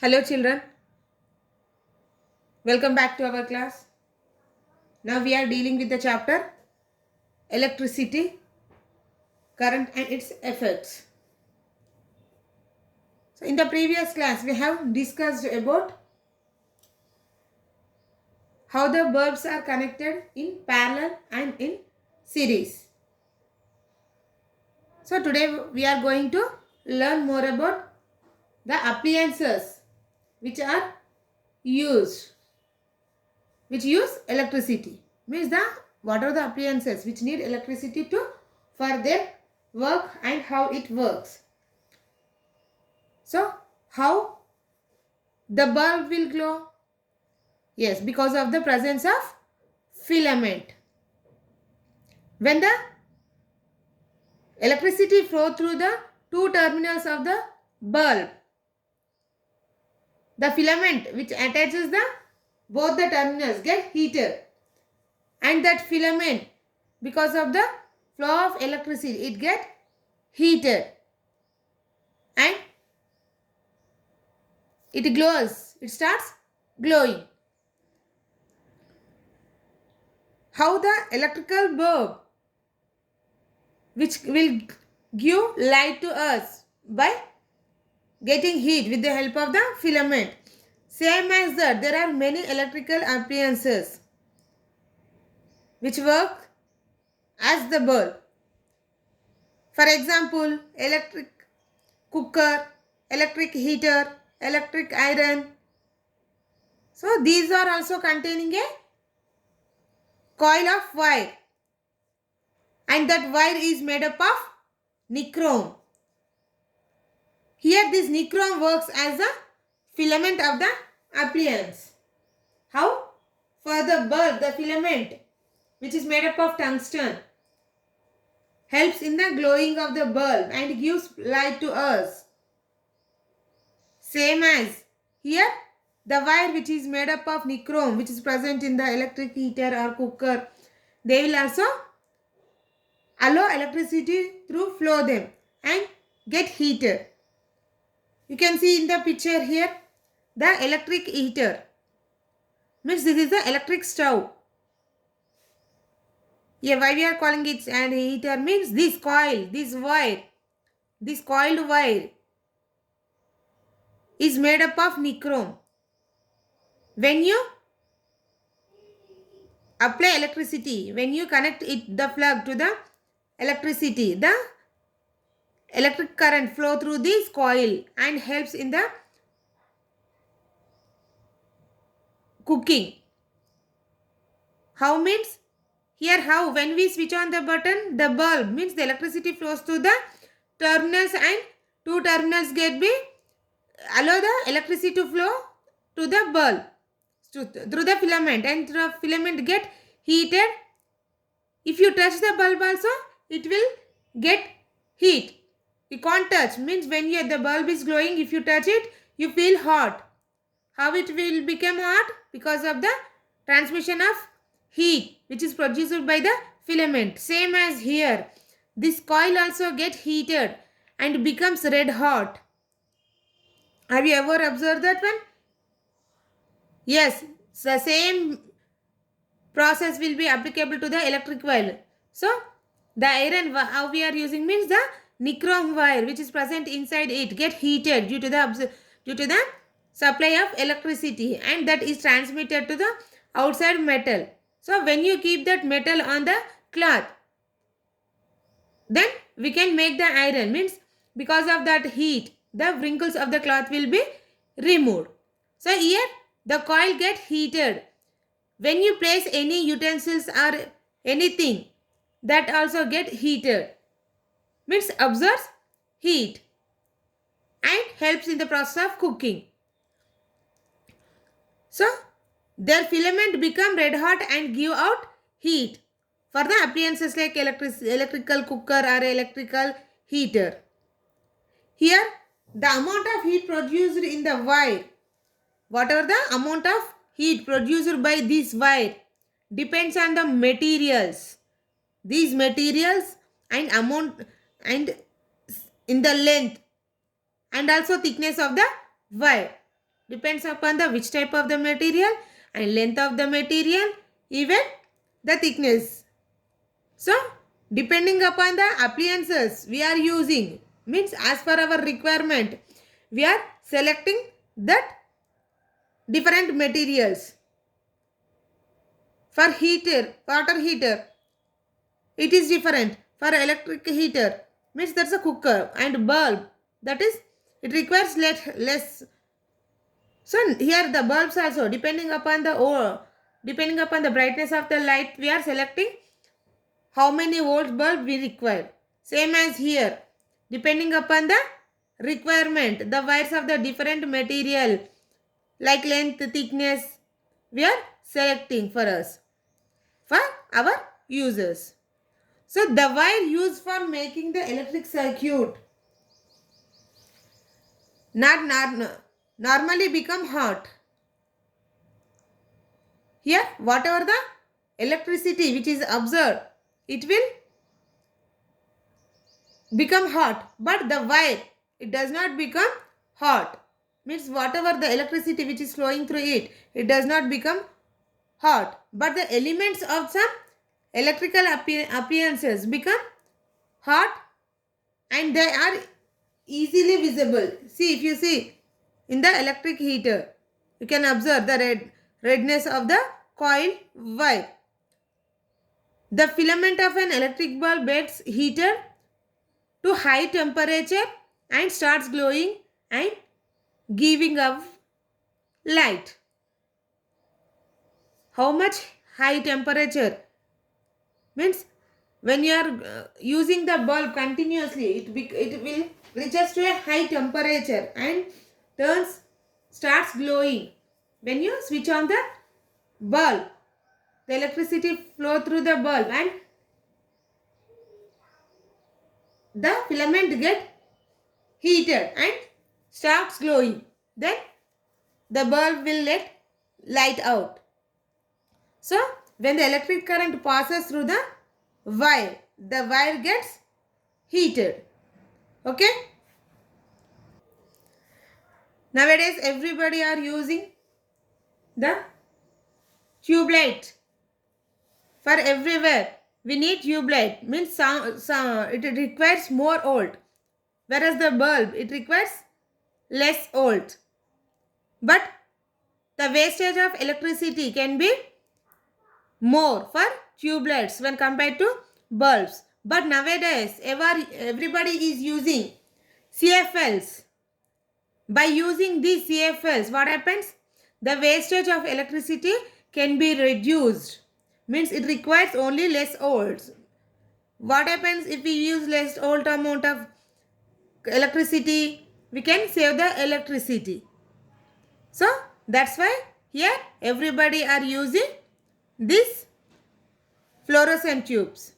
Hello children, welcome back to our class. Now we are dealing with the chapter electricity, current and its effects. So in the previous class we have discussed about how the bulbs are connected in parallel and in series. So today we are going to learn more about the appliances which are used, which use electricity. Means the what are the appliances which need electricity to for their work and how it works. So how the bulb will glow? Yes, because of the presence of filament. When the electricity flow through the two terminals of the bulb, the filament which attaches the both the terminals get heated, and that filament, because of the flow of electricity, it get heated and it glows. It starts glowing. How the electrical bulb which will give light to us by getting heat with the help of the filament. Same as that, there are many electrical appliances which work as the bulb. For example, electric cooker, electric heater, electric iron. So these are also containing a coil of wire, and that wire is made up of nichrome. Here this nichrome works as a filament of the appliance. How? For the bulb, the filament which is made up of tungsten helps in the glowing of the bulb and gives light to us. Same as here, the wire which is made up of nichrome which is present in the electric heater or cooker, they will also allow electricity through flow them and get heated. You can see in the picture here the electric heater. Means this is the electric stove. Yeah, why we are calling it and heater means this coil, this wire, this coiled wire is made up of nichrome. When you apply electricity, when you connect it, the plug to the electricity, the electric current flow through this coil and helps in the cooking. How means? Here how when we switch on the button, the bulb means the electricity flows through the terminals and two terminals get be allow the electricity to flow to the bulb through the filament, and the filament get heated. If you touch the bulb also, it will get heat. You can't touch means when the bulb is glowing, if you touch it, you feel hot. How it will become hot? Because of the transmission of heat which is produced by the filament. Same as here, this coil also get heated and becomes red hot. Have you ever observed that one? Yes, the same process will be applicable to the electric wire. So the iron how we are using means the nichrome wire which is present inside it get heated due to the supply of electricity, and that is transmitted to the outside metal. So when you keep that metal on the cloth, then we can make the iron. Means because of that heat, the wrinkles of the cloth will be removed. So here the coil get heated. When you place any utensils or anything, that also get heated. Means absorbs heat and helps in the process of cooking. So their filament become red hot and give out heat for the appliances like electrical cooker or electrical heater. Here the amount of heat produced in the wire, whatever the amount of heat produced by this wire depends on the materials. These materials and amount and in the length and also thickness of the wire. depends upon the which type of the material and length of the material, even the thickness. So, depending upon the appliances we are using, means as per our requirement, we are selecting that different materials. For heater, water heater, it is different. For electric heater, means that's a cooker, and bulb, that is, it requires less. So here the bulbs also, depending upon the brightness of the light, we are selecting how many volts bulb we require. Same as here, depending upon the requirement, the wires of the different material like length, thickness, we are selecting for us, for our users. So the wire used for making the electric circuit normally become hot. Here, whatever the electricity which is observed, it will become hot, but the wire, it does not become hot. Means whatever the electricity which is flowing through it, it does not become hot, but the elements of some electrical appliances become hot, and they are easily visible. See, if you see in the electric heater, you can observe the redness of the coil wire. The filament of an electric bulb gets heated to high temperature and starts glowing and giving off light. How much high temperature? Means when you are using the bulb continuously, it will reaches to a high temperature and starts glowing. When you switch on the bulb, the electricity flow through the bulb and the filament get heated and starts glowing. Then the bulb will let light out. So when the electric current passes through the wire gets heated. Okay. Nowadays everybody are using the tube light. For everywhere we need tube light. Means it requires more volt, whereas the bulb, it requires less volt. But the wastage of electricity can be more for tube lights when compared to bulbs. But nowadays everybody is using CFLs. By using these CFLs, what happens? The wastage of electricity can be reduced. Means it requires only less volts. What happens if we use less volt amount of electricity? We can save the electricity. So that's why here everybody are using this fluorescent tubes,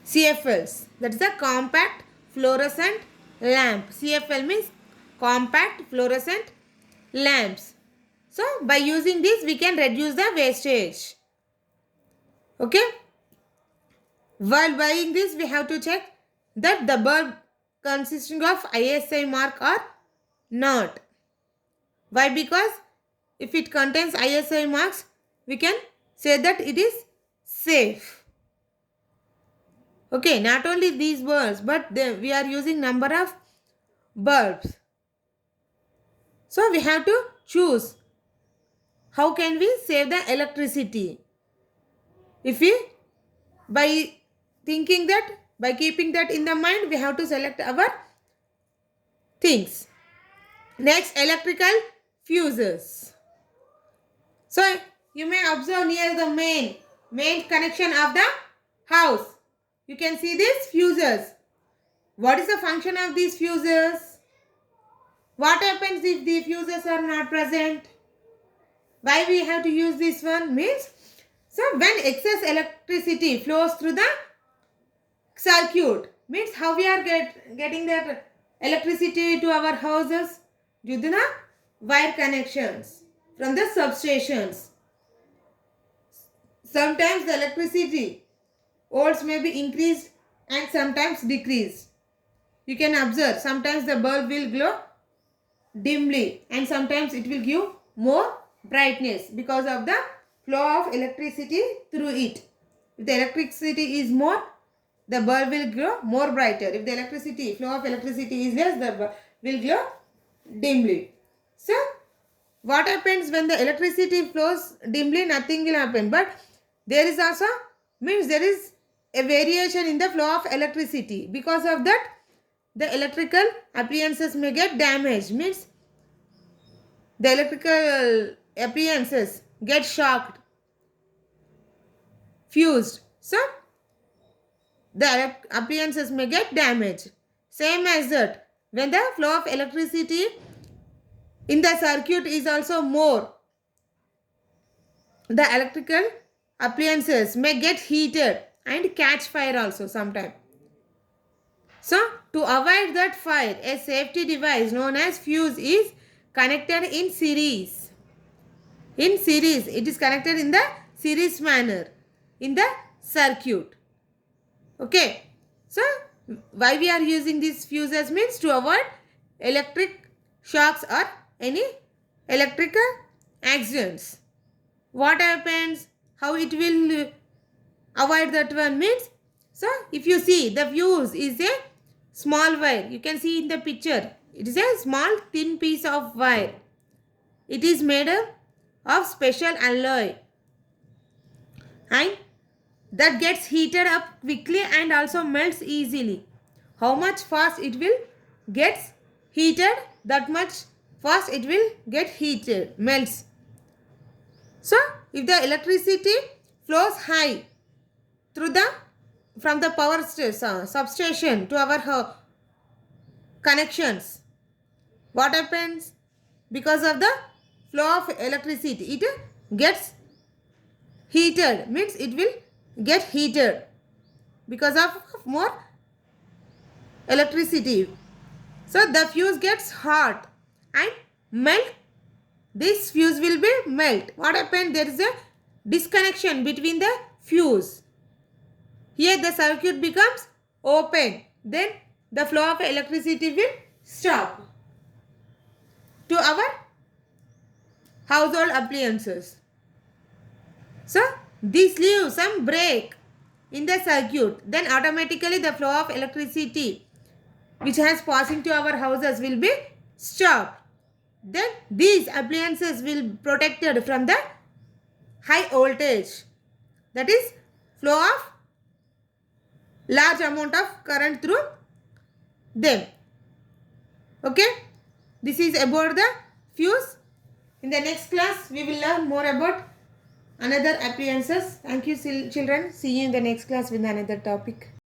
CFLs. That is a compact fluorescent lamp. CFL means compact fluorescent lamps. So by using this we can reduce the wastage. Okay. While buying this, we have to check that the bulb consisting of ISI mark or not. Why? Because if it contains ISI marks, we can say that it is safe. Okay, not only these bulbs, but we are using number of bulbs. So we have to choose how can we save the electricity. If we, by thinking that, by keeping that in the mind, we have to select our things. Next, electrical fuses. So you may observe near the main connection of the house. You can see these fuses. What is the function of these fuses? What happens if the fuses are not present? Why we have to use this one? Means, so when excess electricity flows through the circuit, means how we are getting that electricity to our houses? Due to the wire connections from the substations. Sometimes the electricity volts may be increased and sometimes decreased. You can observe sometimes the bulb will glow dimly, and sometimes it will give more brightness because of the flow of electricity through it. If the electricity is more, the bulb will glow more brighter. If the flow of electricity is less, the bulb will glow dimly. So what happens when the electricity flows dimly? Nothing will happen. But there is also, means there is a variation in the flow of electricity. Because of that, the electrical appliances may get damaged. Means the electrical appliances get shocked, fused. So the appliances may get damaged. Same as that, when the flow of electricity in the circuit is also more, the electrical appliances may get heated and catch fire also sometime. So to avoid that fire, a safety device known as fuse is connected in series. In series, it is connected in the series manner in the circuit. Okay. So why we are using these fuses means to avoid electric shocks or any electrical accidents. What happens? How it will avoid that one means, so if you see, the fuse is a small wire. You can see in the picture. It is a small thin piece of wire. It is made up of special alloy, and that gets heated up quickly and also melts easily. How much fast it will gets heated, that much fast it will get heated, melts. So if the electricity flows high through the from the power substation to our connections, what happens? Because of the flow of electricity, it gets heated, means it will get heated because of more electricity. So the fuse gets hot and melt. This fuse will be melt. What happened? There is a disconnection between the fuse. Here the circuit becomes open. Then the flow of electricity will stop to our household appliances. So this leaves some break in the circuit. Then automatically the flow of electricity which has passing to our houses will be stopped. Then these appliances will be protected from the high voltage, that is flow of large amount of current through them. Okay, this is about the fuse. In the next class we will learn more about another appliances. Thank you children. See you in the next class with another topic.